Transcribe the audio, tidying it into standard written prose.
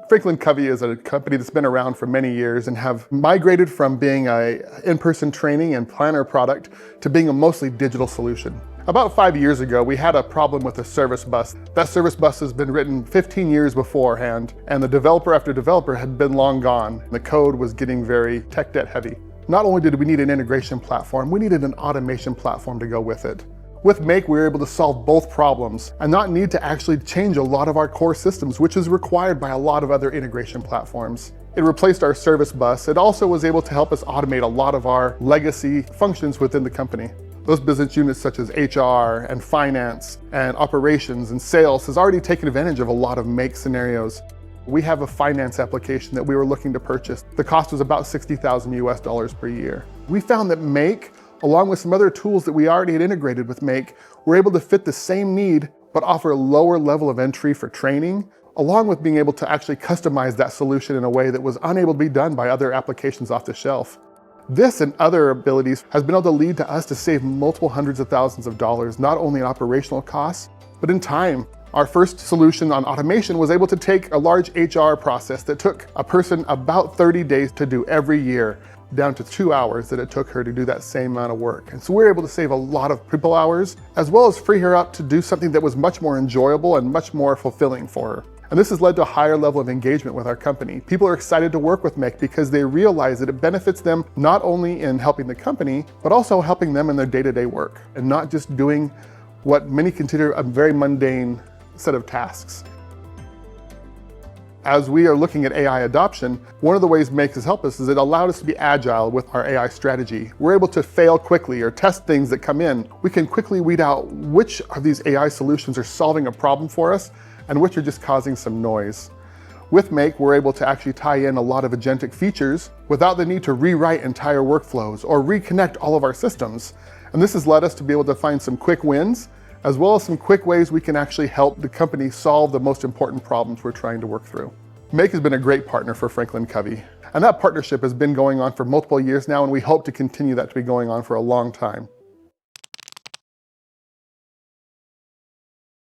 FranklinCovey is a company that's been around for many years and have migrated from being an in-person training and planner product to being a mostly digital solution. About 5 years ago, we had a problem with a service bus. That service bus has been written 15 years beforehand, and the developer after developer had been long gone. The code was getting very tech debt heavy. Not only did we need an integration platform, we needed an automation platform to go with it. With Make, we were able to solve both problems and not need to actually change a lot of our core systems, which is required by a lot of other integration platforms. It replaced our service bus. It also was able to help us automate a lot of our legacy functions within the company. Those business units such as HR and finance and operations and sales has already taken advantage of a lot of Make scenarios. We have a finance application that we were looking to purchase. The cost was about $60,000 per year. We found that Make, along with some other tools that we already had integrated with Make, were able to fit the same need, but offer a lower level of entry for training, along with being able to actually customize that solution in a way that was unable to be done by other applications off the shelf. This and other abilities has been able to lead to us to save multiple hundreds of thousands of dollars, not only in operational costs, but in time. Our first solution on automation was able to take a large HR process that took a person about 30 days to do every year, down to 2 hours that it took her to do that same amount of work. And so we were able to save a lot of people hours, as well as free her up to do something that was much more enjoyable and much more fulfilling for her. And this has led to a higher level of engagement with our company. People are excited to work with Make because they realize that it benefits them not only in helping the company, but also helping them in their day-to-day work, and not just doing what many consider a very mundane set of tasks. As we are looking at AI adoption, one of the ways Make has helped us is it allowed us to be agile with our AI strategy. We're able to fail quickly or test things that come in. We can quickly weed out which of these AI solutions are solving a problem for us and which are just causing some noise. With Make, we're able to actually tie in a lot of agentic features without the need to rewrite entire workflows or reconnect all of our systems. And this has led us to be able to find some quick wins, as well as some quick ways we can actually help the company solve the most important problems we're trying to work through. Make has been a great partner for FranklinCovey, and that partnership has been going on for multiple years now, and we hope to continue that to be going on for a long time.